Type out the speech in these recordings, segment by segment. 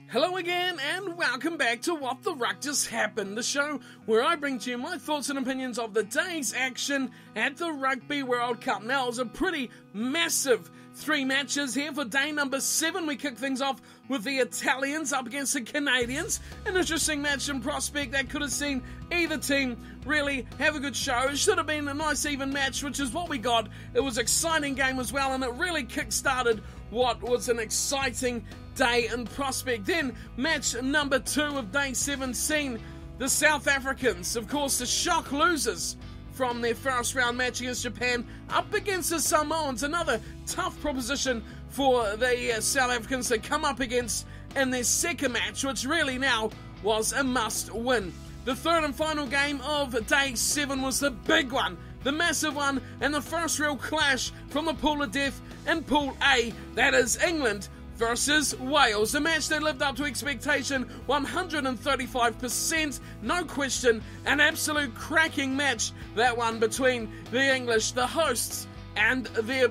Hello again, and welcome back to What the Ruck Just Happened, the show where I bring to you my thoughts and opinions of the day's action at the Rugby World Cup. Now, it was a pretty massive 3 matches here for day number 7. We kick things off with the Italians up against the Canadians. An interesting match in prospect that could have seen either team really have a good show. It should have been a nice even match, which is what we got. It was an exciting game as well, and it really kick-started what was an exciting day in prospect. Then match number 2 of day 7 seen the South Africans, of course the shock losers from their first round match against Japan, up against the Samoans. Another tough proposition for the South Africans to come up against in their second match, which really now was a must win. The third and final game of day 7 was the big one, the massive one, and the first real clash from the pool of death in Pool A, that is England versus Wales. A match that lived up to expectation 135%, no question, an absolute cracking match, that one between the English, the hosts, and their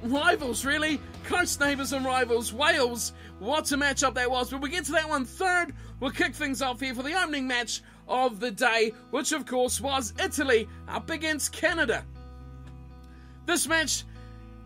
rivals, really, close neighbours and rivals, Wales. What a matchup that was, but we'll get to that one third. We'll kick things off here for the opening match of the day, which of course was Italy up against Canada. This match,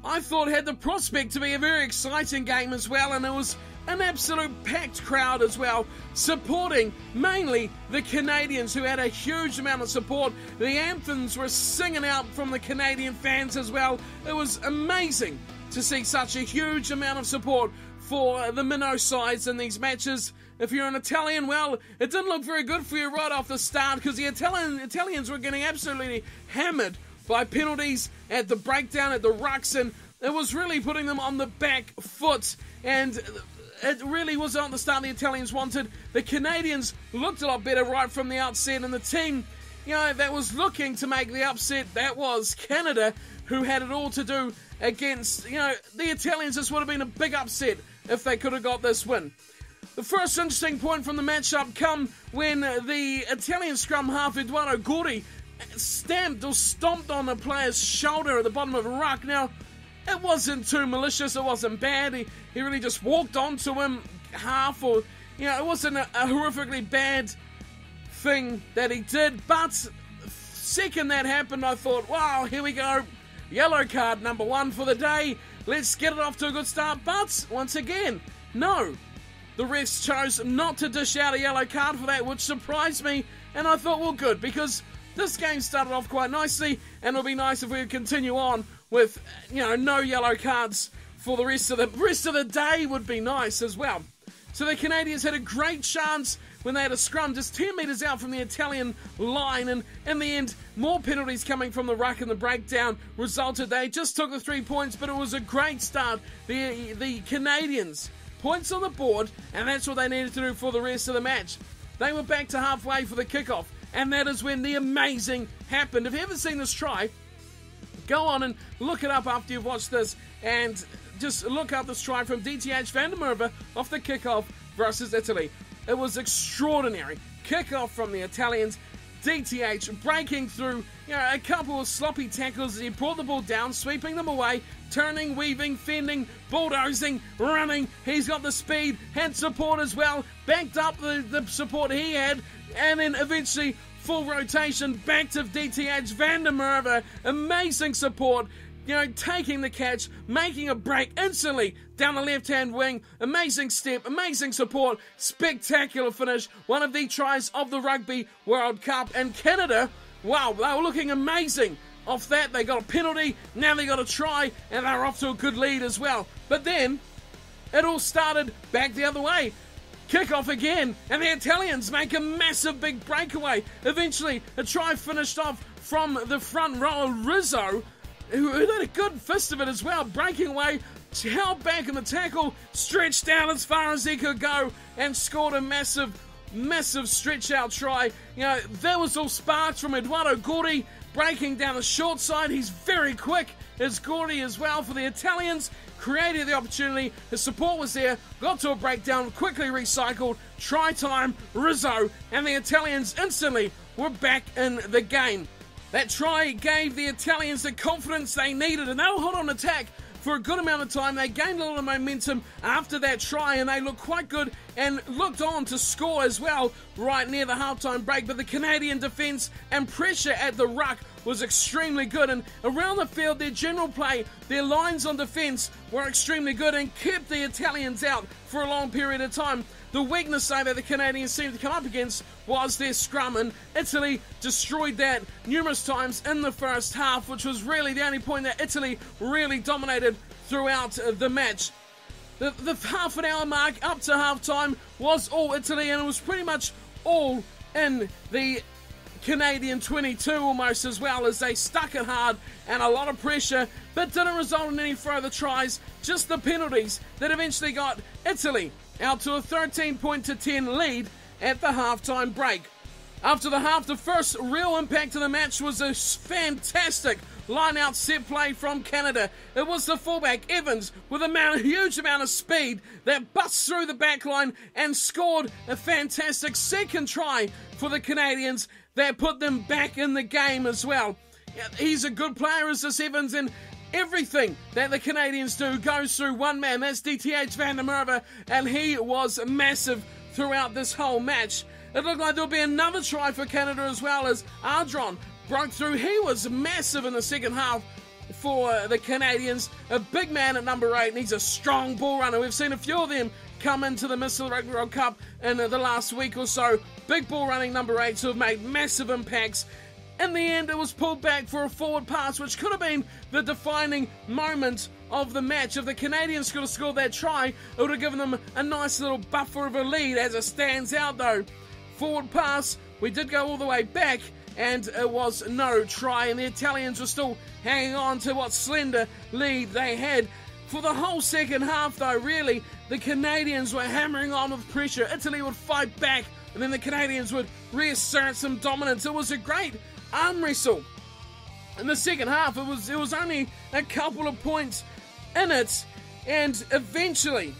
I thought, had the prospect to be a very exciting game as well, and it was an absolute packed crowd as well, supporting mainly the Canadians, who had a huge amount of support. The anthems were singing out from the Canadian fans as well. It was amazing to see such a huge amount of support for the minnow sides in these matches. If you're an Italian, well, it didn't look very good for you right off the start, because the Italians were getting absolutely hammered by penalties at the breakdown, at the rucks, and it was really putting them on the back foot, and it really was not the start the Italians wanted. The Canadians looked a lot better right from the outset, and the team, that was looking to make the upset, that was Canada, who had it all to do against, the Italians. This would have been a big upset if they could have got this win. The first interesting point from the matchup come when the Italian scrum half, Eduardo Gordi, stamped or stomped on a player's shoulder at the bottom of a ruck. Now, it wasn't too malicious, it wasn't bad. He really just walked onto him half, or, it wasn't a horrifically bad thing that he did. But second that happened, I thought, wow, here we go. Yellow card number 1 for the day. Let's get it off to a good start. But, once again, no. The refs chose not to dish out a yellow card for that, which surprised me. And I thought, well, good, because this game started off quite nicely, and it'll be nice if we could continue on with, no yellow cards for the rest of the day would be nice as well. So the Canadians had a great chance when they had a scrum just 10 metres out from the Italian line, and in the end, more penalties coming from the ruck and the breakdown resulted. They just took the 3 points, but it was a great start. The Canadians, points on the board, and that's what they needed to do for the rest of the match. They were back to halfway for the kickoff, and that is when the amazing happened. If you haven't seen this try, go on and look it up after you've watched this, and just look up this try from DTH van der Merwe off the kickoff versus Italy. It was extraordinary. Kickoff from the Italians. DTH breaking through, a couple of sloppy tackles as he brought the ball down, sweeping them away, turning, weaving, fending, bulldozing, running. He's got the speed, had support as well, backed up the support he had, and then eventually full rotation back to DTH van der Merwe. Amazing support, taking the catch, making a break instantly down the left-hand wing. Amazing step, amazing support, spectacular finish. One of the tries of the Rugby World Cup. And Canada, wow, they were looking amazing. Off that, they got a penalty, now they got a try, and they're off to a good lead as well. But then, it all started back the other way. Kick-off again, and the Italians make a massive big breakaway. Eventually, a try finished off from the front row, Rizzo, who had a good fist of it as well, breaking away, held back in the tackle, stretched down as far as he could go, and scored a massive stretch-out try. That was all sparked from Eduardo Gordi, breaking down the short side. He's very quick as Gordi as well for the Italians. Created the opportunity, his support was there, got to a breakdown, quickly recycled, try time, Rizzo, and the Italians instantly were back in the game. That try gave the Italians the confidence they needed, and they were hot on attack for a good amount of time. They gained a lot of momentum after that try, and they looked quite good and looked on to score as well right near the halftime break. But the Canadian defence and pressure at the ruck was extremely good, and around the field their general play, their lines on defence were extremely good and kept the Italians out for a long period of time. The weakness, though, that the Canadians seemed to come up against was their scrum, and Italy destroyed that numerous times in the first half, which was really the only point that Italy really dominated throughout the match. The half an hour mark up to half-time was all Italy, and it was pretty much all in the Canadian 22 almost, as well, as they stuck it hard and a lot of pressure, but didn't result in any further tries, just the penalties that eventually got Italy out to a 13-10 lead at the halftime break. After the half, the first real impact of the match was a fantastic line-out set play from Canada. It was the fullback, Evans, with a huge amount of speed that busts through the back line and scored a fantastic second try for the Canadians that put them back in the game as well. He's a good player, as this Evans, and everything that the Canadians do goes through one man. That's DTH van der Merwe, and he was massive throughout this whole match. It looked like there'll be another try for Canada as well, as Ardron broke through. He was massive in the second half for the Canadians. A big man at number 8, and he's a strong ball runner. We've seen a few of them come into the Rugby World Cup in the last week or so. Big ball running number 8s who have made massive impacts. In the end, it was pulled back for a forward pass, which could have been the defining moment of the match. If the Canadians could have scored that try, it would have given them a nice little buffer of a lead. As it stands out, though, forward pass, we did go all the way back, and it was no try, and the Italians were still hanging on to what slender lead they had. For the whole second half, though, really, the Canadians were hammering on with pressure. Italy would fight back, and then the Canadians would reassert some dominance. It was a great arm wrestle. In the second half, it was only a couple of points in it, and eventually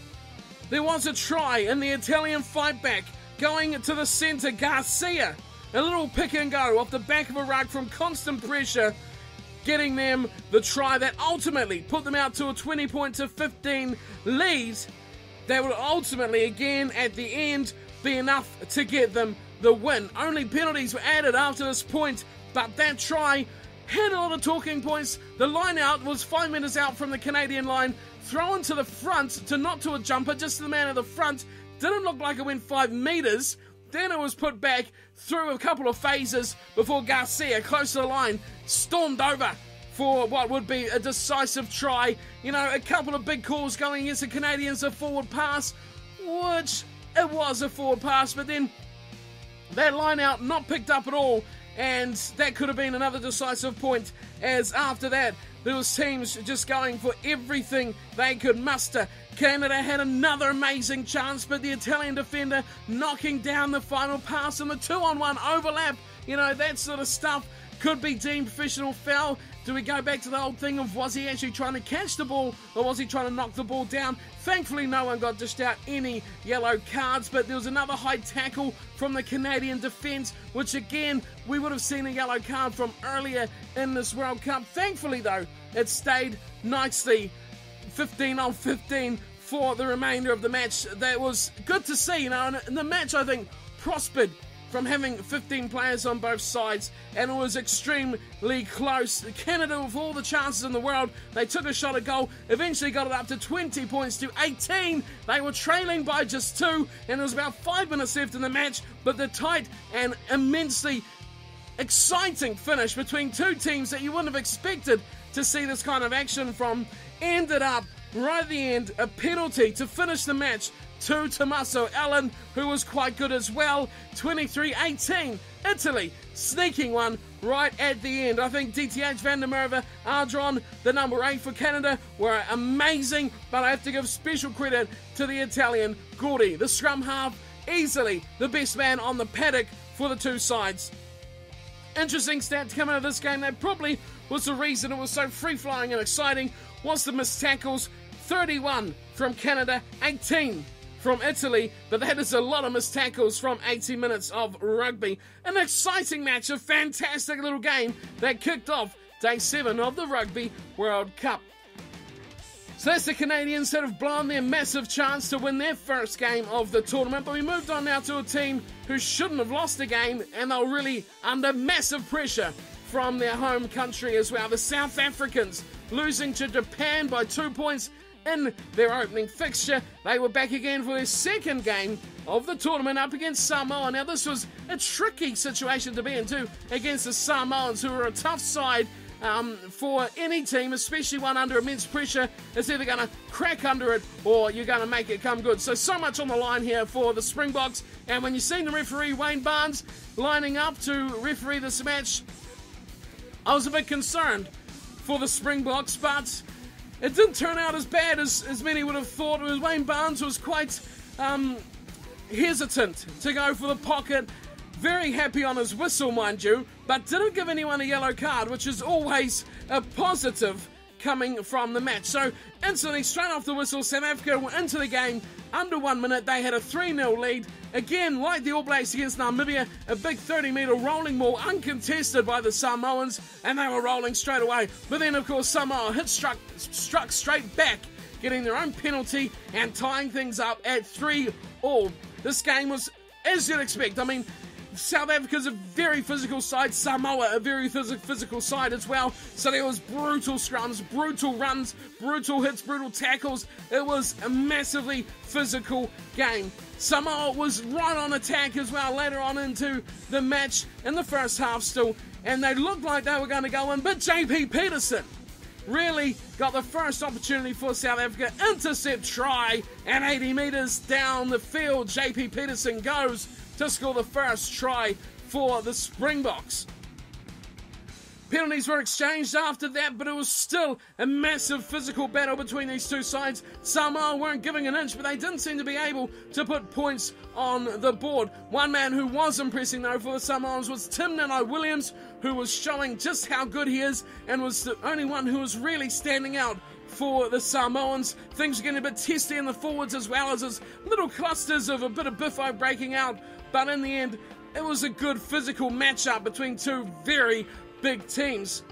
there was a try in the Italian fight back. Going to the centre, Garcia, a little pick and go off the back of a ruck from constant pressure, getting them the try that ultimately put them out to a 20-15 lead. That would ultimately, again, at the end, be enough to get them the win. Only penalties were added after this point, but that try had a lot of talking points. The line out was 5 metres out from the Canadian line, thrown to the front, not to a jumper, just to the man at the front. Didn't look like it went 5 metres. Then it was put back through a couple of phases before Garcia, close to the line, stormed over for what would be a decisive try. You know, a couple of big calls going against the Canadians, a forward pass, which it was a forward pass, but then that line out not picked up at all, and that could have been another decisive point, as after that there was teams just going for everything they could muster. Canada had another amazing chance, but the Italian defender knocking down the final pass and the 2-on-1 overlap. You know, that sort of stuff could be deemed professional foul. Do we go back to the old thing of, was he actually trying to catch the ball or was he trying to knock the ball down? Thankfully, no one got dished out any yellow cards, but there was another high tackle from the Canadian defence, which again, we would have seen a yellow card from earlier in this World Cup. Thankfully, though, it stayed nicely 15-15 for the remainder of the match. That was good to see, you know, and the match, I think, prospered from having 15 players on both sides, and it was extremely close. Canada, with all the chances in the world, they took a shot at goal, eventually got it up to 20 points to 18. They were trailing by just 2, and there was about 5 minutes left in the match, but the tight and immensely exciting finish between two teams that you wouldn't have expected to see this kind of action from ended up right at the end, a penalty to finish the match to Tommaso Allen, who was quite good as well. 23-18, Italy sneaking one right at the end. I think DTH van der Merwe, Ardron, the number 8 for Canada, were amazing, but I have to give special credit to the Italian Gordy, the scrum half, easily the best man on the paddock for the two sides. Interesting stat to come out of this game that probably was the reason it was so free-flowing and exciting was the missed tackles. 31 from Canada, 18 from Italy, but that is a lot of missed tackles from 80 minutes of rugby. An exciting match, a fantastic little game that kicked off Day 7 of the Rugby World Cup. So that's the Canadians that have blown their massive chance to win their first game of the tournament. But we moved on now to a team who shouldn't have lost a game, and they're really under massive pressure from their home country as well. The South Africans losing to Japan by 2 points in their opening fixture. They were back again for their second game of the tournament up against Samoa. Now this was a tricky situation to be in too, against the Samoans, who are a tough side for any team, especially one under immense pressure. It's either going to crack under it or you're going to make it come good. So much on the line here for the Springboks. And when you've seen the referee, Wayne Barnes, lining up to referee this match, I was a bit concerned for the Springboks, but it didn't turn out as bad as many would have thought. Wayne Barnes was quite hesitant to go for the pocket. Very happy on his whistle, mind you, but didn't give anyone a yellow card, which is always a positive coming from the match. So instantly, straight off the whistle, South Africa were into the game under 1 minute. They had a 3-0 lead. Again, like the All Blacks against Namibia, a big 30-metre rolling ball uncontested by the Samoans, and they were rolling straight away. But then, of course, Samoa struck straight back, getting their own penalty and tying things up at 3-3. This game was, as you'd expect, I mean, South Africa's a very physical side, Samoa a very physical side as well. So there was brutal scrums, brutal runs, brutal hits, brutal tackles. It was a massively physical game. Samoa was right on attack as well later on into the match in the first half still, and they looked like they were going to go in, but JP Peterson really got the first opportunity for South Africa. Intercept try, and 80 metres down the field, JP Peterson goes to score the first try for the Springboks. Penalties were exchanged after that, but it was still a massive physical battle between these two sides. Samoa weren't giving an inch, but they didn't seem to be able to put points on the board. One man who was impressing, though, for the Samoans was Tim Nanai-Williams, who was showing just how good he is and was the only one who was really standing out for the Samoans. Things were getting a bit testy in the forwards, as well as his little clusters of a bit of biffo breaking out. But in the end, it was a good physical matchup between two very big teams.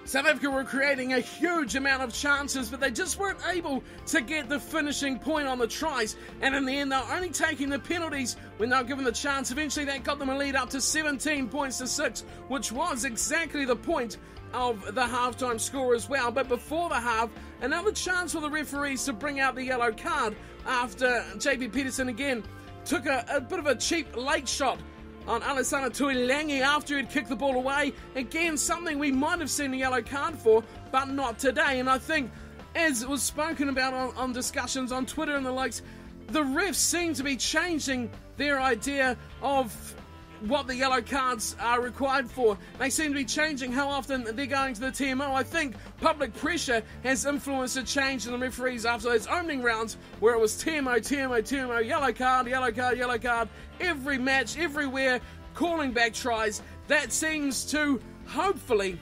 South Africa were creating a huge amount of chances, but they just weren't able to get the finishing point on the tries. And in the end, they were only taking the penalties when they were given the chance. Eventually, that got them a lead up to 17 points to 6, which was exactly the point of the halftime score as well. But before the half, another chance for the referees to bring out the yellow card after JP Peterson again took a bit of a cheap late shot on Alessandro Tuilangi after he'd kicked the ball away. Again, something we might have seen a yellow card for, but not today. And I think, as it was spoken about on discussions on Twitter and the likes, the refs seem to be changing their idea of what the yellow cards are required for. They seem to be changing how often they're going to the TMO. I think public pressure has influenced a change in the referees after those opening rounds where it was TMO, yellow card, every match, everywhere, calling back tries. That seems to hopefully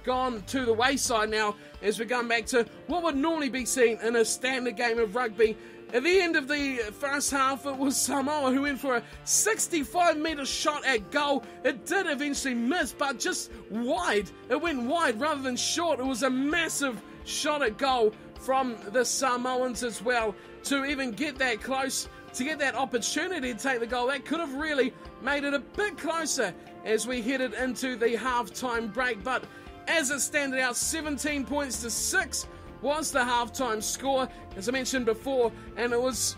gone to the wayside now as we're going back to what would normally be seen in a standard game of rugby. At the end of the first half, it was Samoa who went for a 65-metre shot at goal. It did eventually miss, but just wide. It went wide rather than short. It was a massive shot at goal from the Samoans as well. To even get that close, to get that opportunity to take the goal, that could have really made it a bit closer as we headed into the halftime break. But as it standed out, 17 points to 6 was the halftime score, as I mentioned before, and it was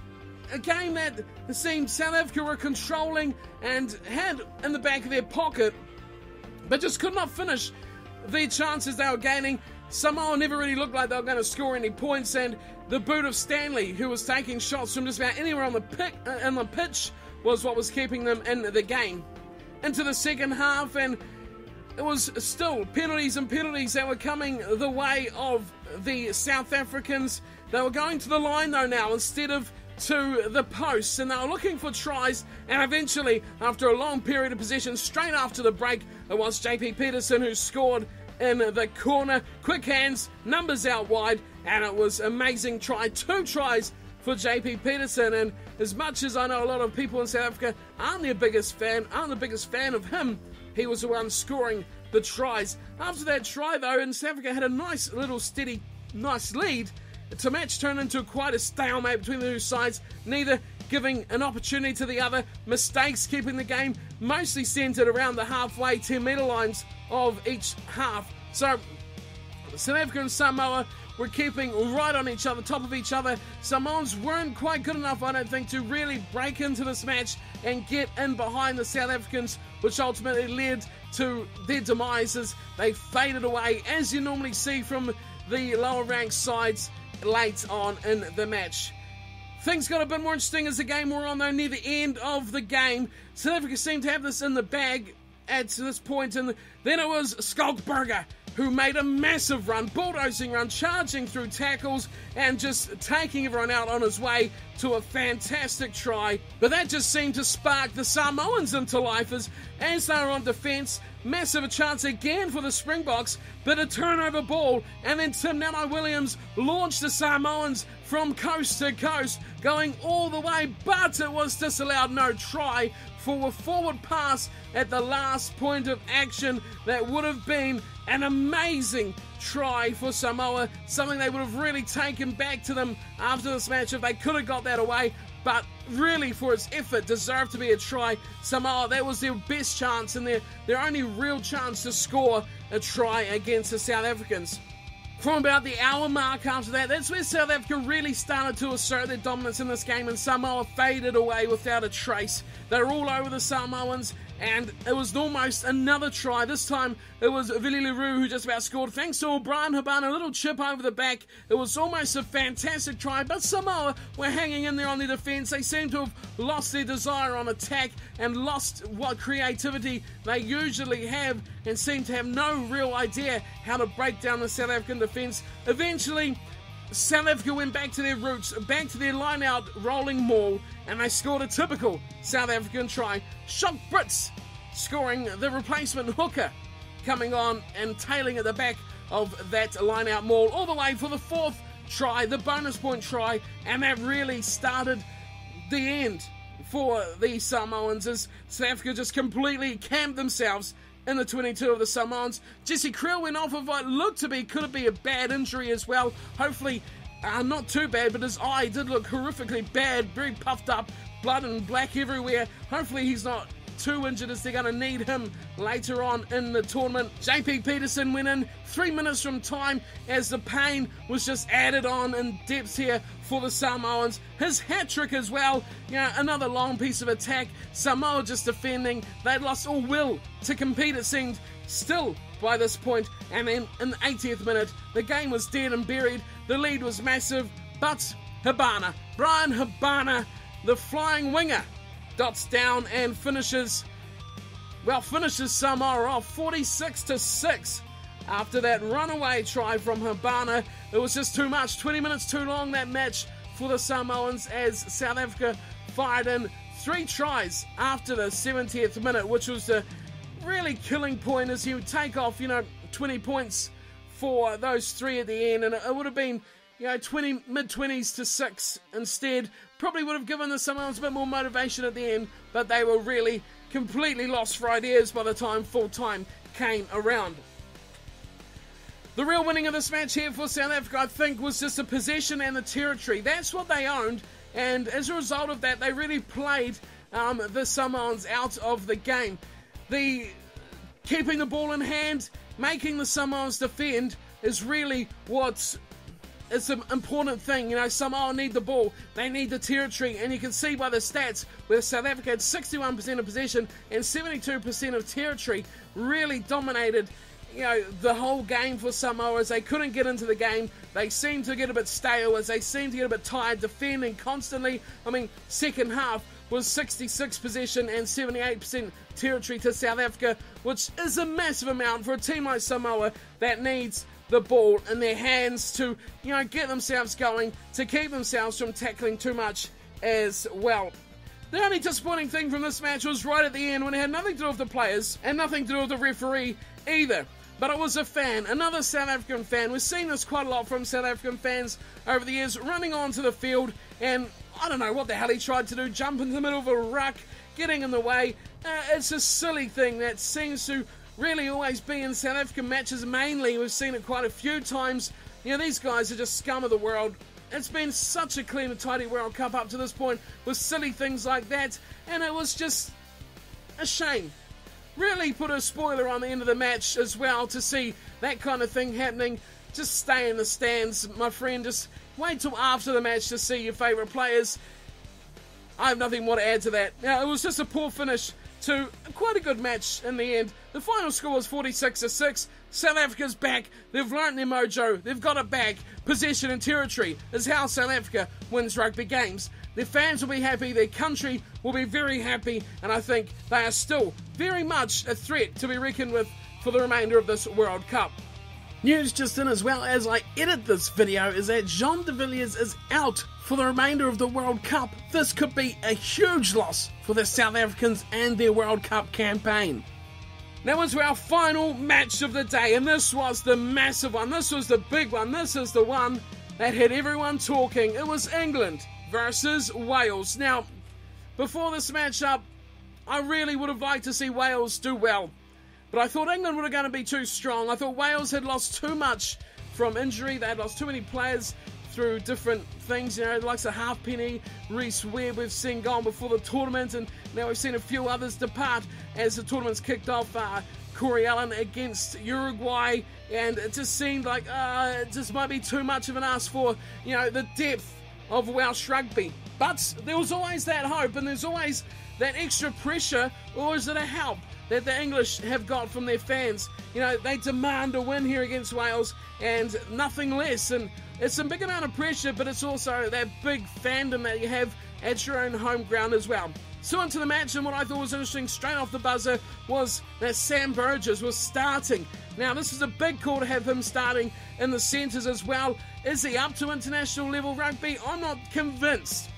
a game that it seemed South Africa were controlling and had in the back of their pocket, but just could not finish the chances they were gaining. Samoa never really looked like they were going to score any points, and the boot of Stanley, who was taking shots from just about anywhere on the pitch, was what was keeping them in the game. Into the second half, and it was still penalties that were coming the way of the South Africans. They were going to the line though now instead of to the posts, and they were looking for tries, and eventually, after a long period of possession, straight after the break, it was JP Peterson who scored in the corner. Quick hands, numbers out wide, and it was amazing try. 2 tries for JP Peterson, and as much as I know a lot of people in South Africa aren't the biggest fan of him, he was the one scoring the tries. After that try though, and South Africa had a nice little steady, nice lead, the match turned into quite a stalemate between the two sides, neither giving an opportunity to the other. Mistakes keeping the game mostly centred around the halfway 10-metre lines of each half. So South Africa and Samoa were keeping right on each other, top of each other. Samoans weren't quite good enough, I don't think, to really break into this match and get in behind the South Africans, which ultimately led to their demise as they faded away, as you normally see from the lower ranked sides late on in the match. Things got a bit more interesting as the game wore on, though. Near the end of the game, South Africa seemed to have this in the bag at this point, and then it was Skalkberger who made a massive run, bulldozing run, charging through tackles and just taking everyone out on his way to a fantastic try. But that just seemed to spark the Samoans into life as they were on defence. Massive chance again for the Springboks, but a turnover ball, and then Tim Nano-Williams launched the Samoans from coast to coast, going all the way, but it was disallowed. No try for a forward pass at the last point of action. That would have been an amazing try for Samoa, something they would have really taken back to them after this match if they could have got that away. But really, for its effort, deserved to be a try. Samoa, that was their best chance and their only real chance to score a try against the South Africans. From about the hour mark after that, that's where South Africa really started to assert their dominance in this game, and Samoa faded away without a trace. They were all over the Samoans, and it was almost another try. This time, it was Vili Leroux who just about scored. Thanks to Brian Habana, a little chip over the back. It was almost a fantastic try, but Samoa were hanging in there on their defence. They seemed to have lost their desire on attack and lost what creativity they usually have, and seemed to have no real idea how to break down the South African defence. Eventually, South Africa went back to their roots, back to their line-out rolling maul, and they scored a typical South African try. Shock Brits scoring the replacement hooker, coming on and tailing at the back of that line-out maul all the way for the fourth try, the bonus point try, and that really started the end for the Samoans as South Africa just completely camped themselves in the 22 of the Samoans. Jesse Kriel went off of what looked to be, could be a bad injury as well. Hopefully not too bad, but his eye did look horrifically bad, very puffed up, blood and black everywhere. Hopefully he's not too injured as they're going to need him later on in the tournament. JP Peterson went in 3 minutes from time as the pain was just added on in depth here for the Samoans. His hat-trick as well, another long piece of attack. Samoa just defending. They'd lost all will to compete, it seemed, still by this point. And then in the 80th minute, the game was dead and buried. The lead was massive, but Habana, Brian Habana, the flying winger, dots down and finishes Samoa off 46-6 after that runaway try from Habana. It was just too much, 20 minutes too long, that match for the Samoans, as South Africa fired in 3 tries after the 70th minute, which was the really killing point as you take off 20 points for those 3 at the end, and it would have been mid-20s to 6 instead. Probably would have given the Samoans a bit more motivation at the end, but they were really completely lost for ideas by the time full time came around. The real winning of this match here for South Africa, I think, was just the possession and the territory. That's what they owned, and as a result of that, they really played the Samoans out of the game. The keeping the ball in hand, making the Samoans defend is really what's it's an important thing. Samoa need the ball, they need the territory, and you can see by the stats where South Africa had 61% of possession and 72% of territory, really dominated the whole game for Samoa as they couldn't get into the game. They seemed to get a bit stale, as they seemed to get a bit tired defending constantly. Second half was 66 possession and 78% territory to South Africa, which is a massive amount for a team like Samoa that needs the ball in their hands to, get themselves going, to keep themselves from tackling too much as well. The only disappointing thing from this match was right at the end, when it had nothing to do with the players and nothing to do with the referee either. But it was a fan, another South African fan. We've seen this quite a lot from South African fans over the years, running onto the field, and I don't know what the hell he tried to do, jump in the middle of a ruck, getting in the way. It's a silly thing that seems to really always be in South African matches mainly. We've seen it quite a few times You know, these guys are just scum of the world. It's been such a clean and tidy World Cup up to this point with silly things like that, and it was just a shame. Really put a spoiler on the end of the match as well to see that kind of thing happening. Just stay in the stands, my friend. Just wait till after the match to see your favourite players. I have nothing more to add to that. Now, it was just a poor finish to quite a good match in the end. The final score was 46-6. South Africa's back. They've learnt their mojo. They've got it back. Possession and territory is how South Africa wins rugby games. Their fans will be happy. Their country will be very happy. And I think they are still very much a threat to be reckoned with for the remainder of this World Cup. News just in as well as I edit this video is that Jean de Villiers is out for the remainder of the World Cup. This could be a huge loss for the South Africans and their World Cup campaign. Now into our final match of the day, and this was the massive one. This was the big one. This is the one that had everyone talking. It was England versus Wales. Now, before this matchup, I really would have liked to see Wales do well. But I thought England were going to be too strong. I thought Wales had lost too much from injury. They had lost too many players through different things. You know, like the Halfpenny, Reece Webb we've seen gone before the tournament. And now we've seen a few others depart as the tournament's kicked off. Corey Allen against Uruguay. And it just seemed like it just might be too much of an ask for, you know, the depth of Welsh rugby. But there was always that hope, and there's always that extra pressure, or is it a help that the English have got from their fans? You know, they demand a win here against Wales and nothing less. And it's a big amount of pressure, but it's also that big fandom that you have at your own home ground as well. So into the match, and what I thought was interesting straight off the buzzer was that Sam Burgess was starting. Now, this is a big call to have him starting in the centres as well. Is he up to international level rugby? I'm not convinced.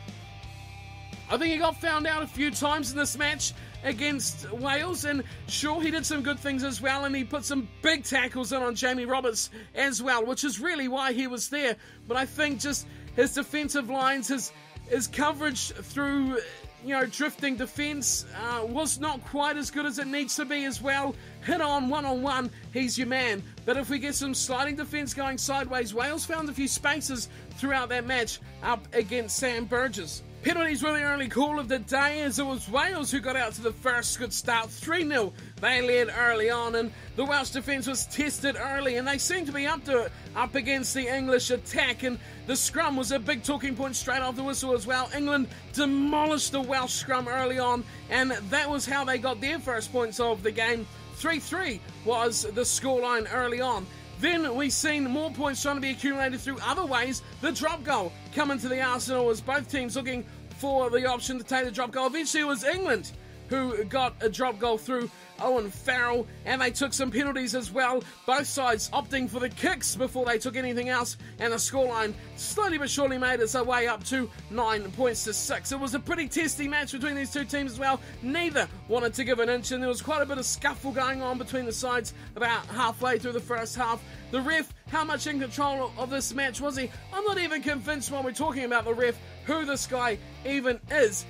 I think he got found out a few times in this match against Wales, and sure, he did some good things as well, and he put some big tackles in on Jamie Roberts as well, which is really why he was there. But I think just his defensive lines, his coverage through, you know, drifting defence was not quite as good as it needs to be as well. Hit on one-on-one, he's your man. But if we get some sliding defence going sideways, Wales found a few spaces throughout that match up against Sam Burgess. Penalties were the only call of the day, as it was Wales who got out to the first good start, 3-0. They led early on, and the Welsh defence was tested early, and they seemed to be up to it, up against the English attack, and the scrum was a big talking point straight off the whistle as well. England demolished the Welsh scrum early on, and that was how they got their first points of the game. 3-3 was the scoreline early on. Then we've seen more points trying to be accumulated through other ways. The drop goal coming to the Arsenal as both teams looking for the option to take the drop goal. Eventually it was England who got a drop goal through Owen Farrell, and they took some penalties as well. Both sides opting for the kicks before they took anything else, and the scoreline slowly but surely made its way up to 9 points to 6. It was a pretty testy match between these two teams as well. Neither wanted to give an inch, and there was quite a bit of scuffle going on between the sides about halfway through the first half. The ref, how much in control of this match was he? I'm not even convinced when we're talking about the ref who this guy even is.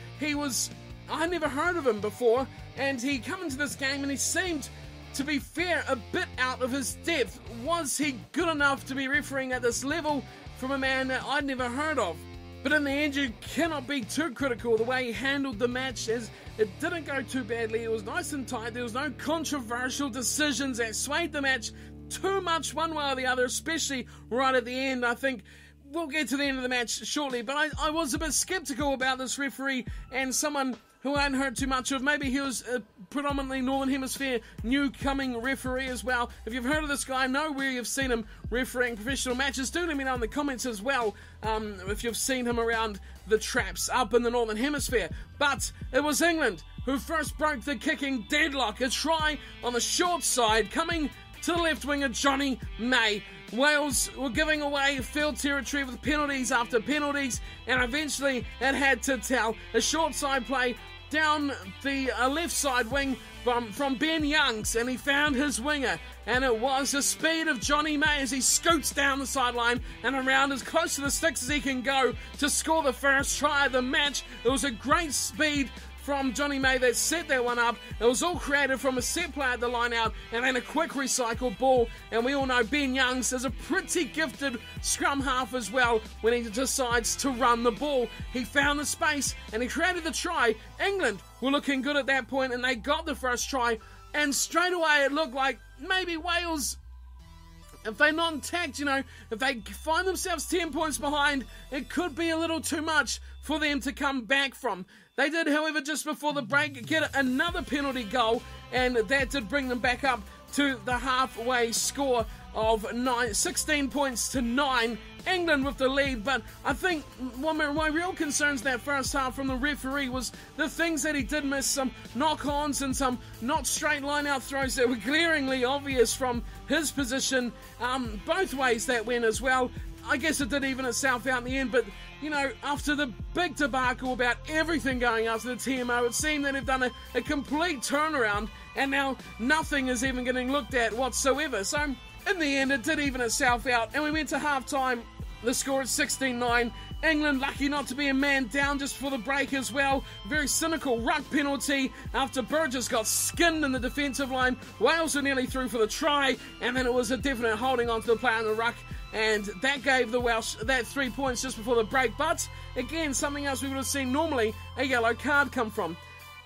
I never heard of him before, and he come into this game and he seemed, to be fair, a bit out of his depth. Was he good enough to be refereeing at this level from a man that I'd never heard of? But in the end, you cannot be too critical the way he handled the match, as it didn't go too badly. It was nice and tight. There was no controversial decisions that swayed the match too much one way or the other, especially right at the end. I think we'll get to the end of the match shortly, but I was a bit sceptical about this referee, and someone who I hadn't heard too much of. Maybe he was a predominantly Northern Hemisphere new-coming referee as well. If you've heard of this guy, know where you've seen him refereeing professional matches. Do let me know in the comments as well if you've seen him around the traps up in the Northern Hemisphere. But it was England who first broke the kicking deadlock. A try on the short side coming to the left winger Johnny May. Wales were giving away field territory with penalties after penalties, and eventually it had to tell. A short side play down the left side wing from Ben Youngs, and he found his winger, and it was the speed of Johnny May as he scoots down the sideline and around as close to the sticks as he can go to score the first try of the match. It was a great speed from Johnny May that set that one up. It was all created from a set play at the line out and then a quick recycled ball. And we all know Ben Youngs is a pretty gifted scrum half as well when he decides to run the ball. He found the space and he created the try. England were looking good at that point and they got the first try. And straight away it looked like maybe Wales, if they're not intact, if they find themselves 10 points behind, it could be a little too much for them to come back from. They did, however, just before the break, get another penalty goal, and that did bring them back up to the halfway score of 16 points to 9. England with the lead, but I think one of my real concerns that first half from the referee was the things that he did miss, some knock-ons and some not straight line-out throws that were glaringly obvious from his position. Both ways that went as well. I guess it did even itself out in the end, but after the big debacle about everything going after the TMO, it seemed that they've done a complete turnaround, and now nothing is even getting looked at whatsoever. So in the end, it did even itself out, and we went to half-time. The score is 16-9. England lucky not to be a man down just for the break as well. Very cynical Ruck penalty after Burgess got skinned in the defensive line. Wales were nearly through for the try, and then it was a definite holding on to the player in the ruck, and that gave the Welsh that 3 points just before the break. But again, something else we would have seen normally, a yellow card come from.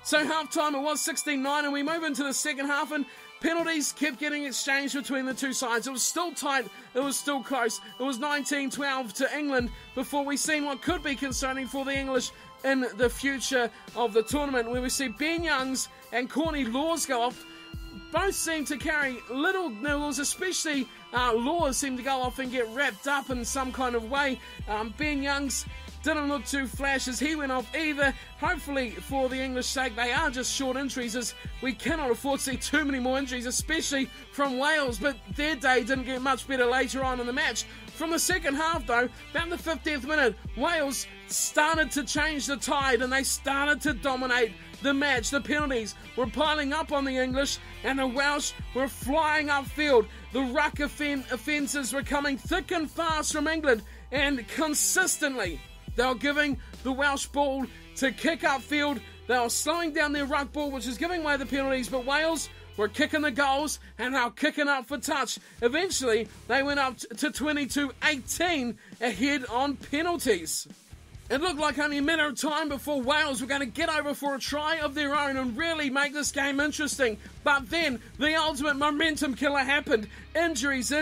So half-time, it was 16-9, and we move into the second half, and penalties kept getting exchanged between the two sides. It was still tight. It was still close. It was 19-12 to England before we seen what could be concerning for the English in the future of the tournament, where we see Ben Youngs and Courtney Laws go off. Both seem to carry little nibbles, especially Laws seemed to go off and get wrapped up in some kind of way. Ben Youngs didn't look too flash as he went off either. Hopefully, for the English sake, they are just short injuries, as we cannot afford to see too many more injuries, especially from Wales, but their day didn't get much better later on in the match. From the second half, though, about the 50th minute, Wales started to change the tide and they started to dominate the match. The penalties were piling up on the English and the Welsh were flying upfield. The ruck offences were coming thick and fast from England, and consistently they were giving the Welsh ball to kick upfield. They were slowing down their ruck ball, which is giving away the penalties, but Wales were kicking the goals and they were kicking up for touch. Eventually, they went up to 22-18 ahead on penalties. It looked like only a matter of time before Wales were going to get over for a try of their own and really make this game interesting. But then the ultimate momentum killer happened. Injuries.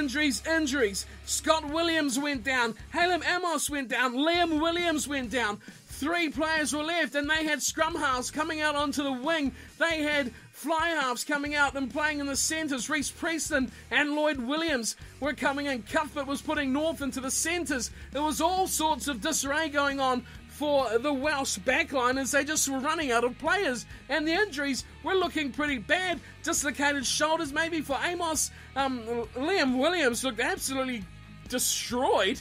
Scott Williams went down. Halem Amos went down. Liam Williams went down. 3 players were left, and they had scrum halves coming out onto the wing. They had fly halves coming out and playing in the centres. Reece Preston and Lloyd Williams were coming in. Cuthbert was putting North into the centres. There was all sorts of disarray going on for the Welsh backline as they just were running out of players, and the injuries were looking pretty bad. Dislocated shoulders maybe for Amos. Liam Williams looked absolutely destroyed.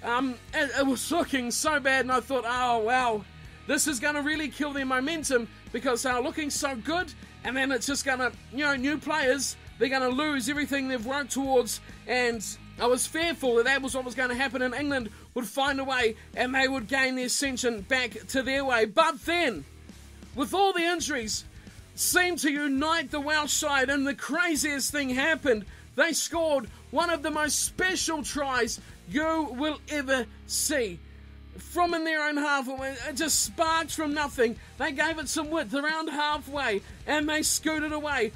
It was looking so bad, and I thought, oh wow, this is going to really kill their momentum because they are looking so good, and then it's just going to, new players, they're going to lose everything they've worked towards. And I was fearful that was what was going to happen, and England would find a way and they would gain their ascension back to their way. But then, with all the injuries, seemed to unite the Welsh side, and the craziest thing happened. They scored one of the most special tries you will ever see. From in their own half, it just sparked from nothing. They gave it some width around halfway, and they scooted away.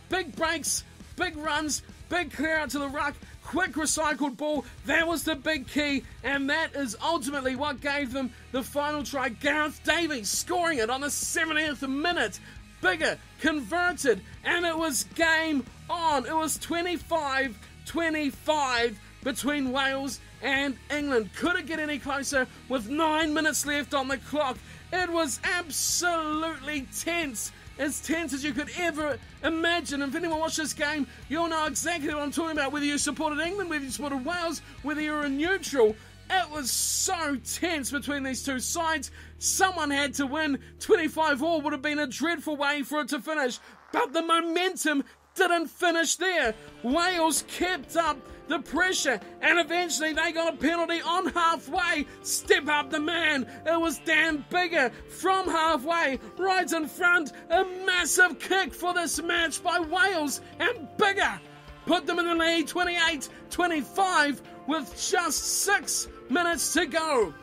Big breaks, big runs, big clear out to the ruck, quick recycled ball. That was the big key, and that is ultimately what gave them the final try. Gareth Davies scoring it on the 70th minute. Bigger, converted, and it was game on. It was 25-25 between Wales and England. Could it get any closer with 9 minutes left on the clock? It was absolutely tense. As tense as you could ever imagine. And if anyone watched this game, you'll know exactly what I'm talking about. Whether you supported England, whether you supported Wales, whether you were a neutral, it was so tense between these two sides. Someone had to win. 25-all would have been a dreadful way for it to finish. But the momentum didn't finish there. Wales kept up the pressure, and eventually they got a penalty on halfway. Step up the man. It was Dan Biggar from halfway, right in front. A massive kick for this match by Wales, and Biggar put them in the lead 28-25 with just 6 minutes to go.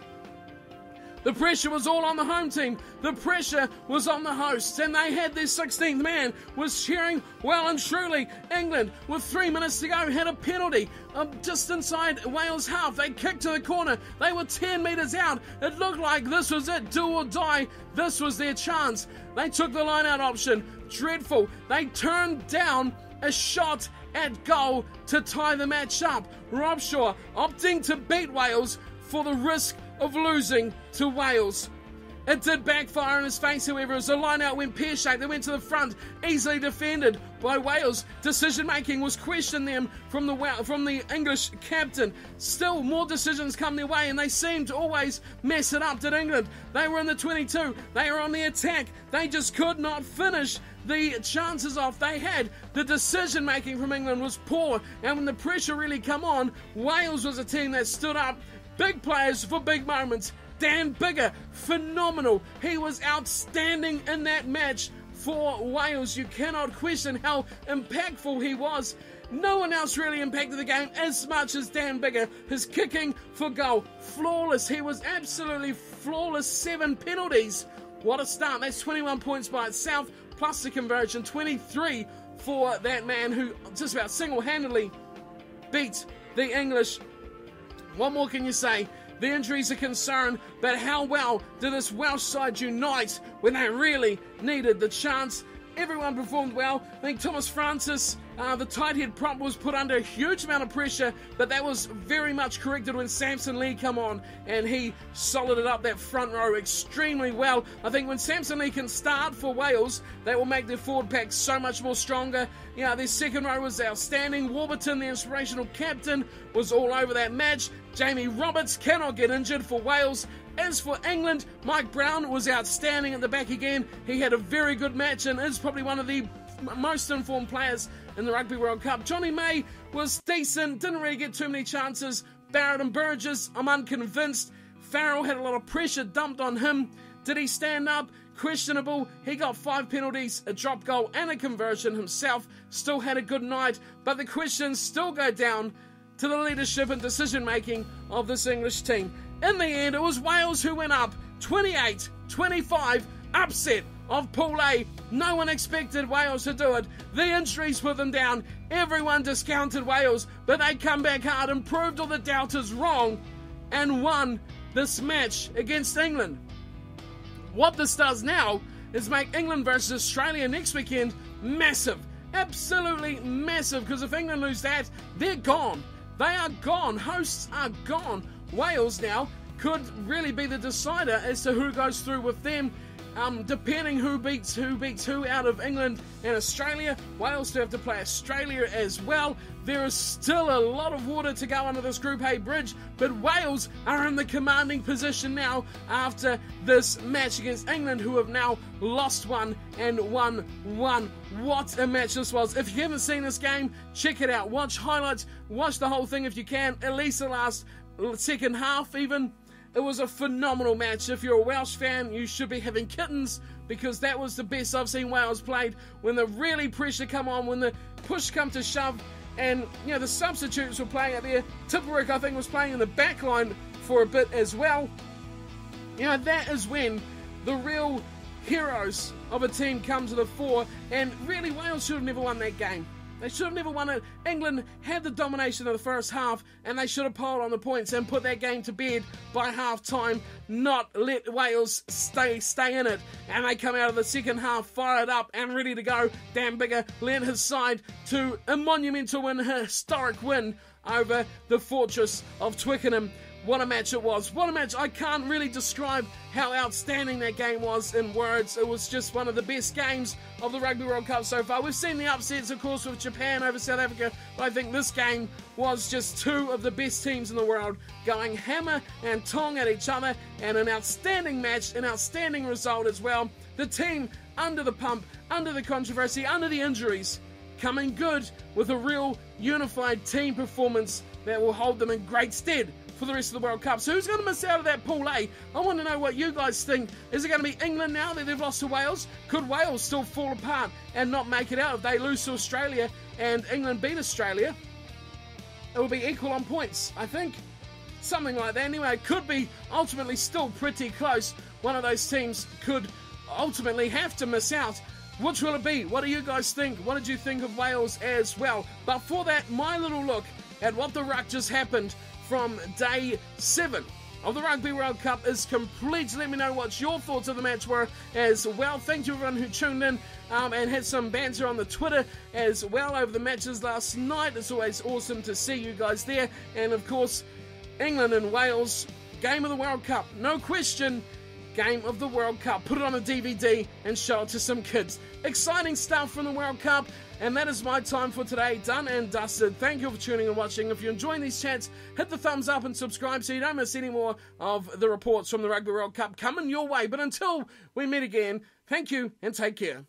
The pressure was all on the home team. The pressure was on the hosts, and they had their 16th man was cheering well and truly. England, with 3 minutes to go, had a penalty just inside Wales' half. They kicked to the corner. They were 10 metres out. It looked like this was it, do or die. This was their chance. They took the line-out option. Dreadful. They turned down a shot at goal to tie the match up. Robshaw opting to beat Wales for the risk of losing to Wales. It did backfire in his face, however, as the line-out went pear-shaped. They went to the front, easily defended by Wales. Decision-making was questioned them from the English captain. Still, more decisions come their way, and they seemed to always mess it up, did England. They were in the 22. They were on the attack. They just could not finish the chances off they had. The decision-making from England was poor, and when the pressure really come on, Wales was a team that stood up. Big players for big moments. Dan Biggar, phenomenal. He was outstanding in that match for Wales. You cannot question how impactful he was. No one else really impacted the game as much as Dan Biggar. His kicking for goal, flawless. He was absolutely flawless. 7 penalties. What a start. That's 21 points by itself, plus the conversion. 23 for that man who just about single-handedly beat the English. What more can you say? The injuries are concerned, but how well did this Welsh side unite when they really needed the chance? Everyone performed well. I think Thomas Francis, the tight head prop, was put under a huge amount of pressure, but that was very much corrected when Samson Lee come on, and he solided up that front row extremely well. I think when Samson Lee can start for Wales, that will make their forward pack so much more stronger. Their second row was outstanding. Warburton, the inspirational captain, was all over that match. Jamie Roberts cannot get injured for Wales. As for England, Mike Brown was outstanding at the back again. He had a very good match and is probably one of the most informed players in the Rugby World Cup. Johnny May was decent, didn't really get too many chances. Barrett and Burgess, I'm unconvinced. Farrell had a lot of pressure dumped on him. Did he stand up? Questionable. He got 5 penalties, a drop goal and a conversion himself. Still had a good night, but the questions still go down to the leadership and decision making of this English team. In the end, it was Wales who went up 28-25, upset of Pool A. No one expected Wales to do it. The injuries put them down. Everyone discounted Wales, but they come back hard and proved all the doubters wrong and won this match against England. What this does now is make England versus Australia next weekend massive. Absolutely massive, because if England lose that, they're gone. They are gone. Hosts are gone. Wales now could really be the decider as to who goes through with them. Depending who beats who out of England and Australia. Wales still have to play Australia as well. There is still a lot of water to go under this Group A bridge, but Wales are in the commanding position now after this match against England, who have now lost one and won one. What a match this was. If you haven't seen this game, check it out. Watch highlights, watch the whole thing if you can, at least the last second half even. It was a phenomenal match. If you're a Welsh fan, you should be having kittens, because that was the best I've seen Wales played. When the really pressure come on, when the push come to shove, and the substitutes were playing out there. Tipuric, I think, was playing in the back line for a bit as well. That is when the real heroes of a team come to the fore, and really Wales should have never won that game. They should have never won it. England had the domination of the first half, and they should have piled on the points and put that game to bed by half-time, not let Wales stay in it. And they come out of the second half fired up and ready to go. Dan Biggar led his side to a monumental win, a historic win over the fortress of Twickenham. What a match it was. What a match. I can't really describe how outstanding that game was in words. It was just one of the best games of the Rugby World Cup so far. We've seen the upsets, of course, with Japan over South Africa, but I think this game was just two of the best teams in the world going hammer and tong at each other, and an outstanding match, an outstanding result as well. The team under the pump, under the controversy, under the injuries, coming good with a real unified team performance that will hold them in great stead for the rest of the World Cup. So who's going to miss out of that Pool A? I want to know what you guys think. Is it going to be England now that they've lost to Wales? Could Wales still fall apart and not make it out if they lose to Australia and England beat Australia? It will be equal on points, I think. Something like that. Anyway, it could be ultimately still pretty close. One of those teams could ultimately have to miss out. Which will it be? What do you guys think? What did you think of Wales as well? But for that, my little look at what the Ruck just happened from day 7 of the Rugby World Cup is complete. Let me know what your thoughts of the match were as well. Thank you everyone who tuned in and had some banter on the Twitter as well over the matches last night. It's always awesome to see you guys there. And of course, England and Wales, game of the World Cup. No question, game of the World Cup. Put it on a DVD and show it to some kids. Exciting stuff from the World Cup. And that is my time for today, done and dusted. Thank you for tuning and watching. If you're enjoying these chats, hit the thumbs up and subscribe so you don't miss any more of the reports from the Rugby World Cup coming your way. But until we meet again, thank you and take care.